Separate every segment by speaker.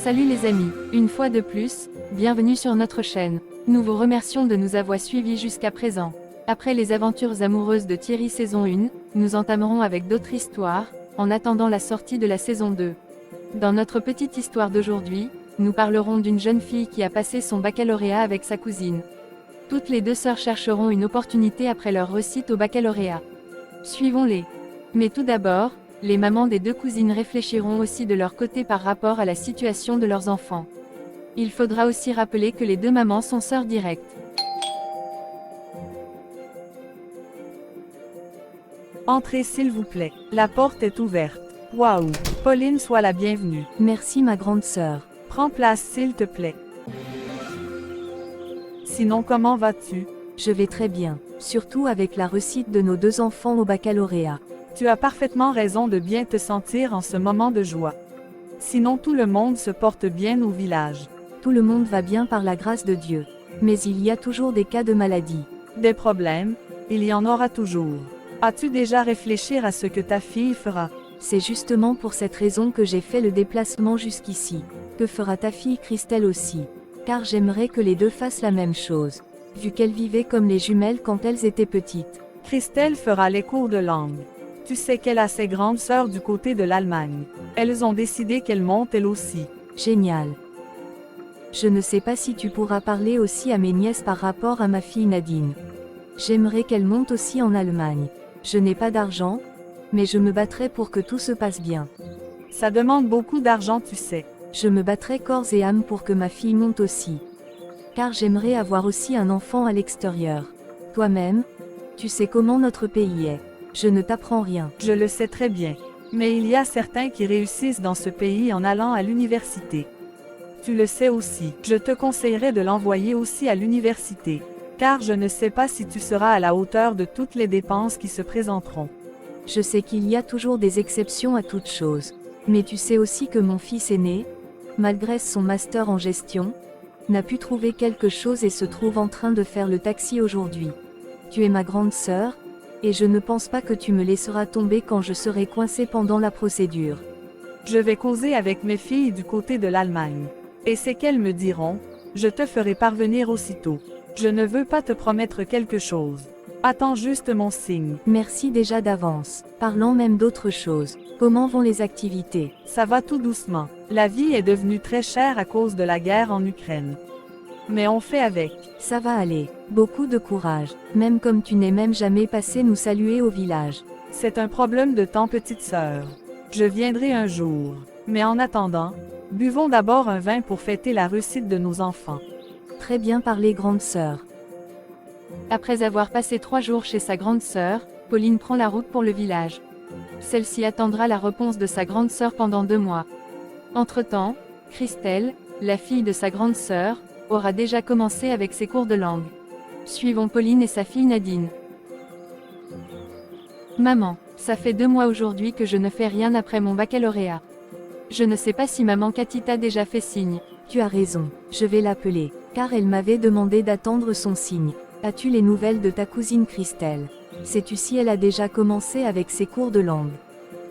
Speaker 1: Salut les amis, une fois de plus, bienvenue sur notre chaîne. Nous vous remercions de nous avoir suivis jusqu'à présent. Après les aventures amoureuses de Thierry saison 1, nous entamerons avec d'autres histoires, en attendant la sortie de la saison 2. Dans notre petite histoire d'aujourd'hui, nous parlerons d'une jeune fille qui a passé son baccalauréat avec sa cousine. Toutes les deux sœurs chercheront une opportunité après leur réussite au baccalauréat. Suivons-les. Mais tout d'abord, les mamans des deux cousines réfléchiront aussi de leur côté par rapport à la situation de leurs enfants. Il faudra aussi rappeler que les deux mamans sont sœurs directes.
Speaker 2: Entrez s'il vous plaît. La porte est ouverte. Waouh! Pauline, sois la bienvenue.
Speaker 3: Merci ma grande sœur.
Speaker 2: Prends place s'il te plaît. Sinon, comment vas-tu?
Speaker 3: Je vais très bien, surtout avec la réussite de nos deux enfants au baccalauréat.
Speaker 2: Tu as parfaitement raison de bien te sentir en ce moment de joie. Sinon, tout le monde se porte bien au village.
Speaker 3: Tout le monde va bien par la grâce de Dieu. Mais il y a toujours des cas de maladie.
Speaker 2: Des problèmes, il y en aura toujours. As-tu déjà réfléchi à ce que ta fille fera?
Speaker 3: C'est justement pour cette raison que j'ai fait le déplacement jusqu'ici. Que fera ta fille Christelle aussi? Car j'aimerais que les deux fassent la même chose. Vu qu'elles vivaient comme les jumelles quand elles étaient petites.
Speaker 2: Christelle fera les cours de langue. Tu sais qu'elle a ses grandes sœurs du côté de l'Allemagne. Elles ont décidé qu'elles montent elles aussi.
Speaker 3: Génial. Je ne sais pas si tu pourras parler aussi à mes nièces par rapport à ma fille Nadine. J'aimerais qu'elle monte aussi en Allemagne. Je n'ai pas d'argent, mais je me battrai pour que tout se passe bien.
Speaker 2: Ça demande beaucoup d'argent, tu sais.
Speaker 3: Je me battrai corps et âme pour que ma fille monte aussi. Car j'aimerais avoir aussi un enfant à l'extérieur. Toi-même, tu sais comment notre pays est. Je ne t'apprends rien.
Speaker 2: Je le sais très bien. Mais il y a certains qui réussissent dans ce pays en allant à l'université. Tu le sais aussi. Je te conseillerais de l'envoyer aussi à l'université. Car je ne sais pas si tu seras à la hauteur de toutes les dépenses qui se présenteront.
Speaker 3: Je sais qu'il y a toujours des exceptions à toute chose. Mais tu sais aussi que mon fils aîné, malgré son master en gestion, n'a pu trouver quelque chose et se trouve en train de faire le taxi aujourd'hui. Tu es ma grande sœur, et je ne pense pas que tu me laisseras tomber quand je serai coincée pendant la procédure.
Speaker 2: Je vais causer avec mes filles du côté de l'Allemagne. Et c'est qu'elles me diront, je te ferai parvenir aussitôt. Je ne veux pas te promettre quelque chose. Attends juste mon signe.
Speaker 3: Merci déjà d'avance. Parlons même d'autre chose. Comment vont les activités?
Speaker 2: Ça va tout doucement. La vie est devenue très chère à cause de la guerre en Ukraine. Mais on fait avec.
Speaker 3: Ça va aller. Beaucoup de courage. Même comme tu n'es même jamais passé nous saluer au village.
Speaker 2: C'est un problème de temps, petite sœur. Je viendrai un jour. Mais en attendant, buvons d'abord un vin pour fêter la réussite de nos enfants.
Speaker 3: Très bien parlé, grande sœur.
Speaker 1: Après avoir passé 3 jours chez sa grande sœur, Pauline prend la route pour le village. Celle-ci attendra la réponse de sa grande sœur pendant 2 mois. Entre-temps, Christelle, la fille de sa grande sœur, aura déjà commencé avec ses cours de langue. Suivons Pauline et sa fille Nadine. Maman, ça fait 2 mois aujourd'hui que je ne fais rien après mon baccalauréat. Je ne sais pas si maman Cathy t'a déjà fait signe.
Speaker 3: Tu as raison, je vais l'appeler, car elle m'avait demandé d'attendre son signe. As-tu les nouvelles de ta cousine Christelle? Sais-tu si elle a déjà commencé avec ses cours de langue?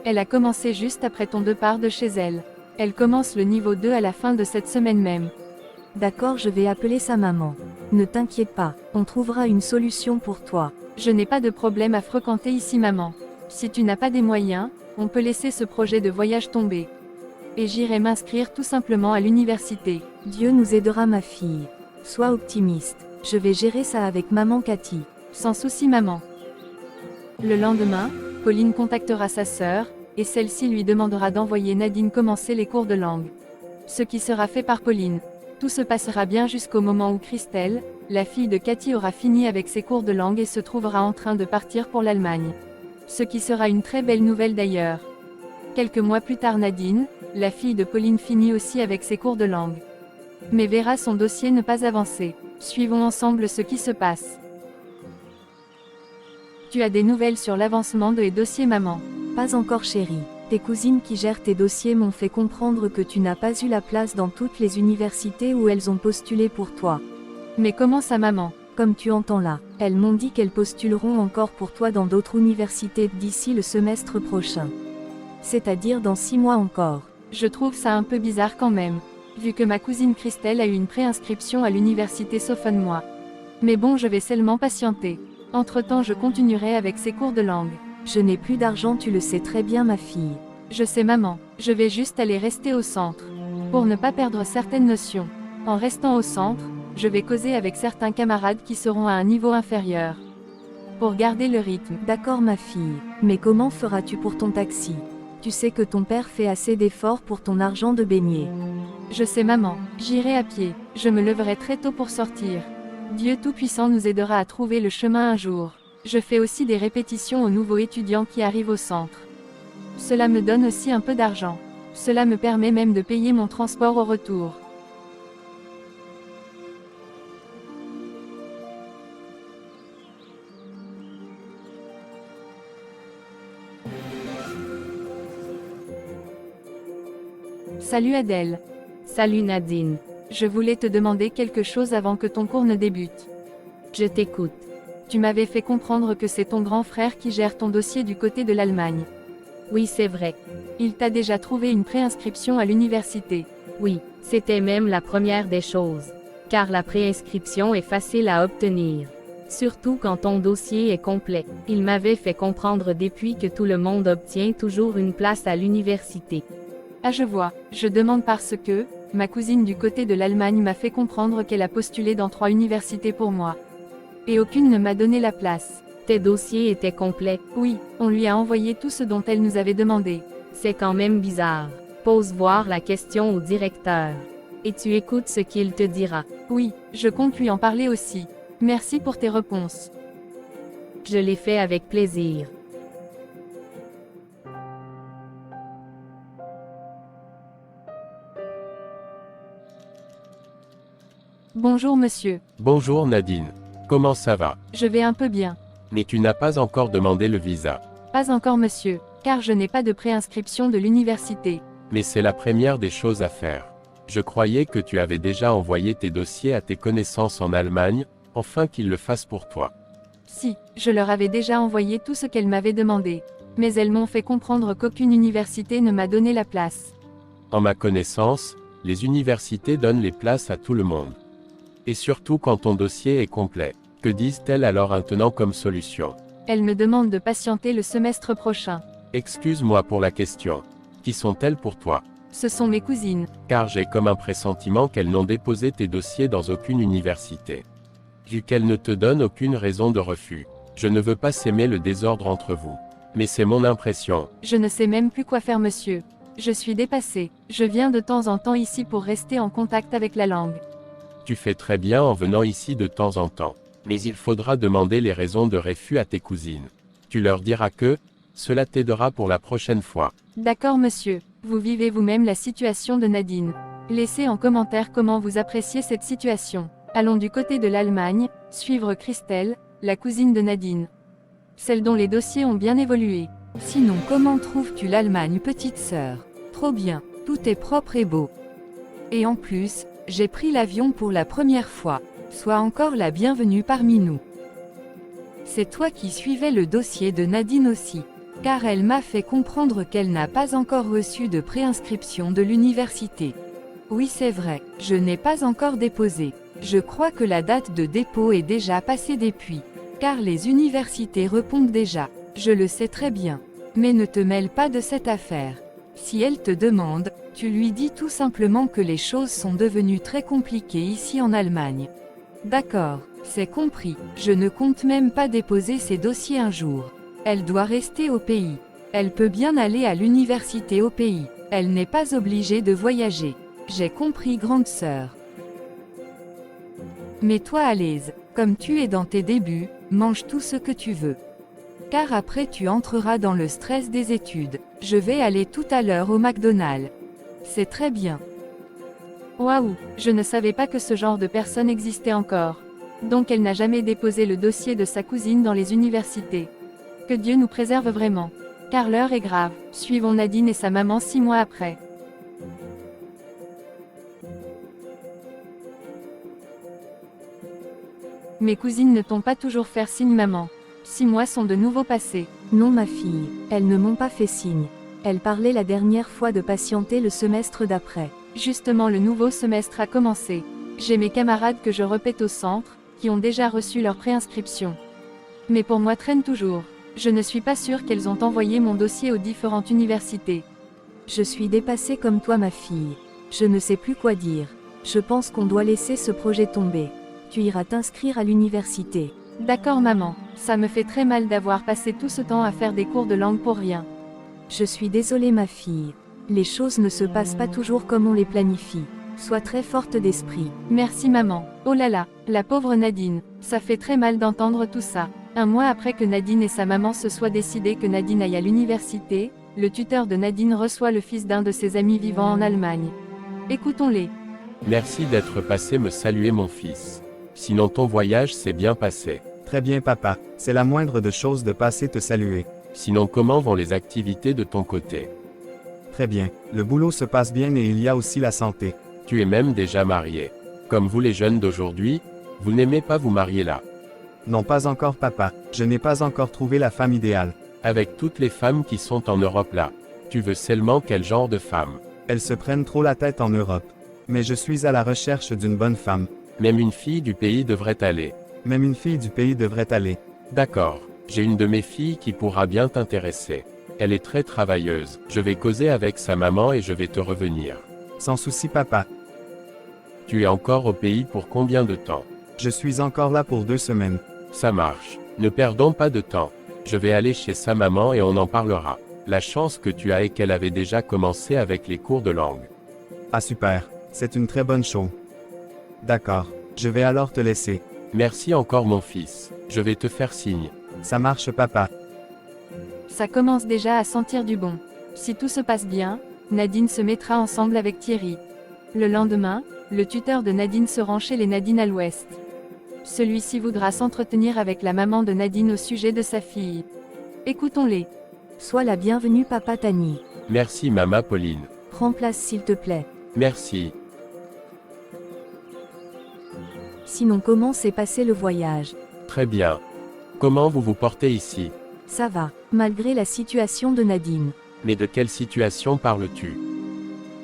Speaker 1: Elle a commencé juste après ton départ de chez elle. Elle commence le niveau 2 à la fin de cette semaine même.
Speaker 3: D'accord, je vais appeler sa maman. Ne t'inquiète pas, on trouvera une solution pour toi.
Speaker 1: Je n'ai pas de problème à fréquenter ici maman. Si tu n'as pas des moyens, on peut laisser ce projet de voyage tomber. Et j'irai m'inscrire tout simplement à l'université.
Speaker 3: Dieu nous aidera ma fille. Sois optimiste. Je vais gérer ça avec maman Cathy.
Speaker 1: Sans souci maman. Le lendemain, Pauline contactera sa sœur, et celle-ci lui demandera d'envoyer Nadine commencer les cours de langue. Ce qui sera fait par Pauline. Tout se passera bien jusqu'au moment où Christelle, la fille de Cathy, aura fini avec ses cours de langue et se trouvera en train de partir pour l'Allemagne. Ce qui sera une très belle nouvelle d'ailleurs. Quelques mois plus tard, Nadine, la fille de Pauline, finit aussi avec ses cours de langue. Mais verra son dossier ne pas avancer. Suivons ensemble ce qui se passe. Tu as des nouvelles sur l'avancement de tes dossiers maman?
Speaker 3: Pas encore chérie. Tes cousines qui gèrent tes dossiers m'ont fait comprendre que tu n'as pas eu la place dans toutes les universités où elles ont postulé pour toi.
Speaker 1: Mais comment ça maman?
Speaker 3: Comme tu entends là, elles m'ont dit qu'elles postuleront encore pour toi dans d'autres universités d'ici le semestre prochain. C'est-à-dire dans 6 mois encore.
Speaker 1: Je trouve ça un peu bizarre quand même. vu que ma cousine Christelle a eu une préinscription à l'université Sophon-moi. Mais bon, je vais seulement patienter. Entre-temps, je continuerai avec ses cours de langue.
Speaker 3: Je n'ai plus d'argent, tu le sais très bien ma fille.
Speaker 1: Je sais maman, je vais juste aller rester au centre. Pour ne pas perdre certaines notions. En restant au centre, je vais causer avec certains camarades qui seront à un niveau inférieur. Pour garder le rythme.
Speaker 3: D'accord ma fille, mais comment feras-tu pour ton taxi? Tu sais que ton père fait assez d'efforts pour ton argent de beignet.
Speaker 1: Je sais maman, j'irai à pied, je me leverai très tôt pour sortir. Dieu Tout-Puissant nous aidera à trouver le chemin un jour. Je fais aussi des répétitions aux nouveaux étudiants qui arrivent au centre. Cela me donne aussi un peu d'argent. Cela me permet même de payer mon transport au retour. Salut Adèle.
Speaker 4: Salut Nadine.
Speaker 1: Je voulais te demander quelque chose avant que ton cours ne débute.
Speaker 4: Je t'écoute.
Speaker 1: Tu m'avais fait comprendre que c'est ton grand frère qui gère ton dossier du côté de l'Allemagne.
Speaker 4: Oui, c'est vrai.
Speaker 1: Il t'a déjà trouvé une préinscription à l'université.
Speaker 4: Oui, c'était même la première des choses. Car la préinscription est facile à obtenir. Surtout quand ton dossier est complet. Il m'avait fait comprendre depuis que tout le monde obtient toujours une place à l'université.
Speaker 1: Ah je vois, je demande parce que, ma cousine du côté de l'Allemagne m'a fait comprendre qu'elle a postulé dans 3 universités pour moi. Et aucune ne m'a donné la place.
Speaker 4: Tes dossiers étaient complets.
Speaker 1: Oui, on lui a envoyé tout ce dont elle nous avait demandé.
Speaker 4: C'est quand même bizarre. Pose voir la question au directeur. Et tu écoutes ce qu'il te dira.
Speaker 1: Oui, je compte lui en parler aussi. Merci pour tes réponses.
Speaker 4: Je l'ai fait avec plaisir.
Speaker 1: Bonjour monsieur.
Speaker 5: Bonjour Nadine. Comment ça va?
Speaker 1: Je vais un peu bien.
Speaker 5: Mais tu n'as pas encore demandé le visa.
Speaker 1: Pas encore monsieur, car je n'ai pas de préinscription de l'université.
Speaker 5: Mais c'est la première des choses à faire. Je croyais que tu avais déjà envoyé tes dossiers à tes connaissances en Allemagne, enfin qu'ils le fassent pour toi.
Speaker 1: Si, je leur avais déjà envoyé tout ce qu'elles m'avaient demandé. Mais elles m'ont fait comprendre qu'aucune université ne m'a donné la place.
Speaker 5: En ma connaissance, les universités donnent les places à tout le monde. Et surtout quand ton dossier est complet. Que disent-elles alors maintenant comme solution?
Speaker 1: Elles me demandent de patienter le semestre prochain.
Speaker 5: Excuse-moi pour la question. Qui sont-elles pour toi?
Speaker 1: Ce sont mes cousines.
Speaker 5: Car j'ai comme un pressentiment qu'elles n'ont déposé tes dossiers dans aucune université. Vu qu'elles ne te donnent aucune raison de refus. Je ne veux pas s'aimer le désordre entre vous. Mais c'est mon impression.
Speaker 1: Je ne sais même plus quoi faire monsieur. Je suis dépassée. Je viens de temps en temps ici pour rester en contact avec la langue.
Speaker 5: Tu fais très bien en venant ici de temps en temps. Mais il faudra demander les raisons de refus à tes cousines. Tu leur diras que, cela t'aidera pour la prochaine fois.
Speaker 1: D'accord monsieur, vous vivez vous-même la situation de Nadine. Laissez en commentaire comment vous appréciez cette situation. Allons du côté de l'Allemagne, suivre Christelle, la cousine de Nadine. Celle dont les dossiers ont bien évolué.
Speaker 2: Sinon, comment trouves-tu l'Allemagne, petite sœur? Trop bien, tout est propre et beau. Et en plus, j'ai pris l'avion pour la première fois. Sois encore la bienvenue parmi nous. C'est toi qui suivais le dossier de Nadine aussi. Car elle m'a fait comprendre qu'elle n'a pas encore reçu de préinscription de l'université. Oui c'est vrai, je n'ai pas encore déposé. Je crois que la date de dépôt est déjà passée depuis. Car les universités répondent déjà. Je le sais très bien. Mais ne te mêle pas de cette affaire. Si elle te demande, tu lui dis tout simplement que les choses sont devenues très compliquées ici en Allemagne. D'accord, c'est compris. Je ne compte même pas déposer ces dossiers un jour. Elle doit rester au pays. Elle peut bien aller à l'université au pays. Elle n'est pas obligée de voyager. J'ai compris, grande sœur. Mets-toi à l'aise. Comme tu es dans tes débuts, mange tout ce que tu veux. Car après tu entreras dans le stress des études. Je vais aller tout à l'heure au McDonald's. C'est très bien.
Speaker 1: Waouh, je ne savais pas que ce genre de personne existait encore. Donc elle n'a jamais déposé le dossier de sa cousine dans les universités. Que Dieu nous préserve vraiment. Car l'heure est grave. Suivons Nadine et sa maman 6 mois après. Mes cousines ne t'ont pas toujours fait signe maman. 6 mois sont de nouveau passés.
Speaker 3: Non ma fille, elles ne m'ont pas fait signe. Elles parlaient la dernière fois de patienter le semestre d'après.
Speaker 1: Justement, le nouveau semestre a commencé. J'ai mes camarades que je répète au centre, qui ont déjà reçu leur préinscription. Mais pour moi traîne toujours. Je ne suis pas sûre qu'elles ont envoyé mon dossier aux différentes universités.
Speaker 3: Je suis dépassée comme toi ma fille. Je ne sais plus quoi dire. Je pense qu'on doit laisser ce projet tomber. Tu iras t'inscrire à l'université.
Speaker 1: D'accord maman, ça me fait très mal d'avoir passé tout ce temps à faire des cours de langue pour rien.
Speaker 3: Je suis désolée ma fille. Les choses ne se passent pas toujours comme on les planifie. Sois très forte d'esprit.
Speaker 1: Merci maman. Oh là là, la pauvre Nadine, ça fait très mal d'entendre tout ça. Un mois après que Nadine et sa maman se soient décidés que Nadine aille à l'université, le tuteur de Nadine reçoit le fils d'un de ses amis vivant en Allemagne. Écoutons-les.
Speaker 5: Merci d'être passé me saluer mon fils. Sinon ton voyage s'est bien passé.
Speaker 6: Très bien papa, c'est la moindre de choses de passer te saluer.
Speaker 5: Sinon comment vont les activités de ton côté?
Speaker 6: Très bien, le boulot se passe bien et il y a aussi la santé.
Speaker 5: Tu es même déjà marié. Comme vous les jeunes d'aujourd'hui, vous n'aimez pas vous marier là.
Speaker 6: Non pas encore papa, je n'ai pas encore trouvé la femme idéale.
Speaker 5: Avec toutes les femmes qui sont en Europe là. Tu veux seulement quel genre de femme?
Speaker 6: Elles se prennent trop la tête en Europe. Mais je suis à la recherche d'une bonne femme.
Speaker 5: Même une fille du pays devrait aller.
Speaker 6: Même une fille du pays devrait aller.
Speaker 5: D'accord, j'ai une de mes filles qui pourra bien t'intéresser. Elle est très travailleuse. Je vais causer avec sa maman et je vais te revenir.
Speaker 6: Sans souci papa.
Speaker 5: Tu es encore au pays pour combien de temps?
Speaker 6: Je suis encore là pour 2 semaines.
Speaker 5: Ça marche. Ne perdons pas de temps. Je vais aller chez sa maman et on en parlera. La chance que tu as est qu'elle avait déjà commencé avec les cours de langue.
Speaker 6: Ah super, c'est une très bonne chose. D'accord, je vais alors te laisser.
Speaker 5: Merci encore mon fils. Je vais te faire signe.
Speaker 6: Ça marche papa.
Speaker 1: Ça commence déjà à sentir du bon. Si tout se passe bien, Nadine se mettra ensemble avec Thierry. Le lendemain, le tuteur de Nadine se rend chez les Nadine à l'ouest. Celui-ci voudra s'entretenir avec la maman de Nadine au sujet de sa fille. Écoutons-les.
Speaker 3: Sois la bienvenue papa Tani.
Speaker 5: Merci maman Pauline.
Speaker 3: Prends place s'il te plaît.
Speaker 5: Merci.
Speaker 3: Sinon comment s'est passé le voyage?
Speaker 5: Très bien. Comment vous vous portez ici?
Speaker 3: Ça va, malgré la situation de Nadine.
Speaker 5: Mais de quelle situation parles-tu?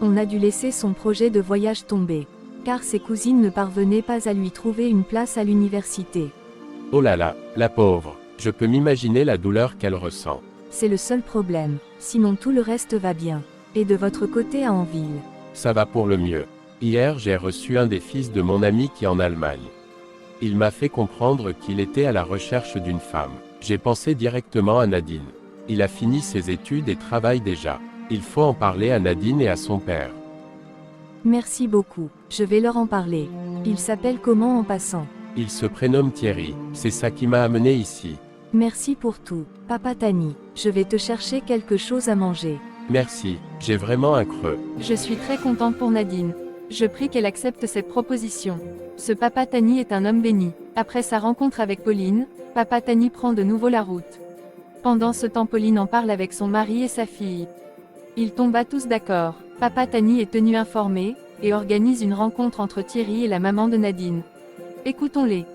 Speaker 3: On a dû laisser son projet de voyage tomber. Car ses cousines ne parvenaient pas à lui trouver une place à l'université.
Speaker 5: Oh là là, la pauvre. Je peux m'imaginer la douleur qu'elle ressent.
Speaker 3: C'est le seul problème. Sinon tout le reste va bien. Et de votre côté à Anville?
Speaker 5: Ça va pour le mieux. Hier j'ai reçu un des fils de mon ami qui est en Allemagne. Il m'a fait comprendre qu'il était à la recherche d'une femme. J'ai pensé directement à Nadine. Il a fini ses études et travaille déjà. Il faut en parler à Nadine et à son père.
Speaker 3: Merci beaucoup. Je vais leur en parler. Il s'appelle comment en passant?
Speaker 5: Il se prénomme Thierry. C'est ça qui m'a amené ici.
Speaker 3: Merci pour tout, papa Tani. Je vais te chercher quelque chose à manger.
Speaker 5: Merci, j'ai vraiment un creux.
Speaker 1: Je suis très contente pour Nadine. Je prie qu'elle accepte cette proposition. Ce papa Tani est un homme béni. Après sa rencontre avec Pauline, papa Tani prend de nouveau la route. Pendant ce temps, Pauline en parle avec son mari et sa fille. Ils tombent tous d'accord. Papa Tani est tenu informé, et organise une rencontre entre Thierry et la maman de Nadine. Écoutons-les.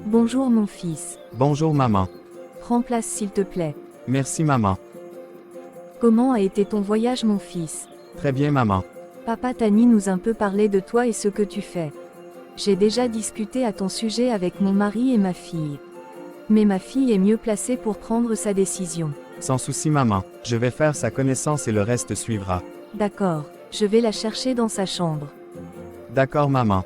Speaker 3: Bonjour mon fils.
Speaker 6: Bonjour maman.
Speaker 3: Prends place s'il te plaît.
Speaker 6: Merci maman.
Speaker 3: Comment a été ton voyage mon fils?
Speaker 6: Très bien maman.
Speaker 3: Papa Tani nous a un peu parlé de toi et ce que tu fais. J'ai déjà discuté à ton sujet avec mon mari et ma fille. Mais ma fille est mieux placée pour prendre sa décision.
Speaker 6: Sans souci maman, je vais faire sa connaissance et le reste suivra.
Speaker 3: D'accord, je vais la chercher dans sa chambre.
Speaker 6: D'accord maman.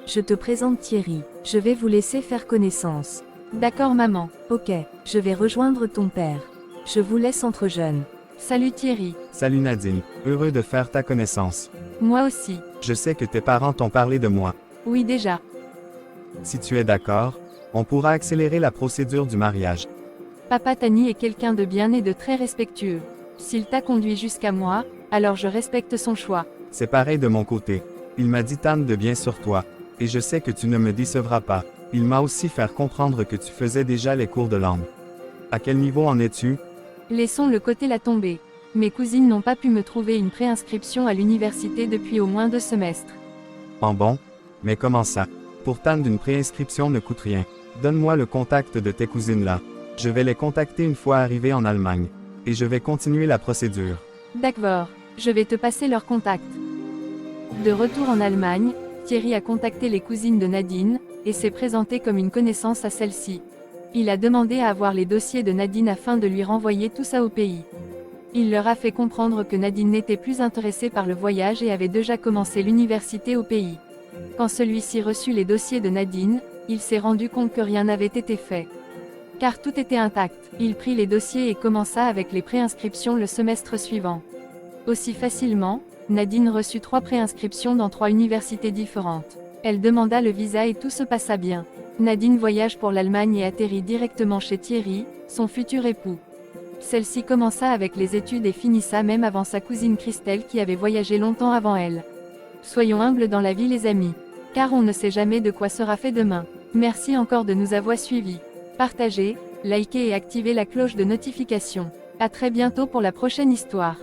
Speaker 3: Je te présente Thierry. Je vais vous laisser faire connaissance.
Speaker 1: D'accord maman.
Speaker 3: Ok, je vais rejoindre ton père. Je vous laisse entre jeunes.
Speaker 1: Salut Thierry.
Speaker 6: Salut Nadine, heureux de faire ta connaissance.
Speaker 1: Moi aussi.
Speaker 6: Je sais que tes parents t'ont parlé de moi.
Speaker 1: Oui déjà.
Speaker 6: Si tu es d'accord, on pourra accélérer la procédure du mariage.
Speaker 1: Papa Tani est quelqu'un de bien et de très respectueux. S'il t'a conduit jusqu'à moi, alors je respecte son choix.
Speaker 6: C'est pareil de mon côté. Il m'a dit tant de bien sur toi. Et je sais que tu ne me décevras pas. Il m'a aussi fait comprendre que tu faisais déjà les cours de langue. À quel niveau en es-tu?
Speaker 1: Laissons le côté la tomber. Mes cousines n'ont pas pu me trouver une préinscription à l'université depuis au moins 2 semestres.
Speaker 6: En bon? Mais comment ça? Pourtant d'une préinscription ne coûte rien. Donne-moi le contact de tes cousines-là. Je vais les contacter une fois arrivé en Allemagne. Et je vais continuer la procédure.
Speaker 1: D'accord, je vais te passer leur contact. De retour en Allemagne, Thierry a contacté les cousines de Nadine, et s'est présenté comme une connaissance à celle-ci. Il a demandé à avoir les dossiers de Nadine afin de lui renvoyer tout ça au pays. Il leur a fait comprendre que Nadine n'était plus intéressée par le voyage et avait déjà commencé l'université au pays. Quand celui-ci reçut les dossiers de Nadine, il s'est rendu compte que rien n'avait été fait. Car tout était intact. Il prit les dossiers et commença avec les préinscriptions le semestre suivant. Aussi facilement, Nadine reçut 3 préinscriptions dans 3 universités différentes. Elle demanda le visa et tout se passa bien. Nadine voyage pour l'Allemagne et atterrit directement chez Thierry, son futur époux. Celle-ci commença avec les études et finissa même avant sa cousine Christelle qui avait voyagé longtemps avant elle. Soyons humbles dans la vie les amis. Car on ne sait jamais de quoi sera fait demain. Merci encore de nous avoir suivis. Partagez, likez et activez la cloche de notification. À très bientôt pour la prochaine histoire.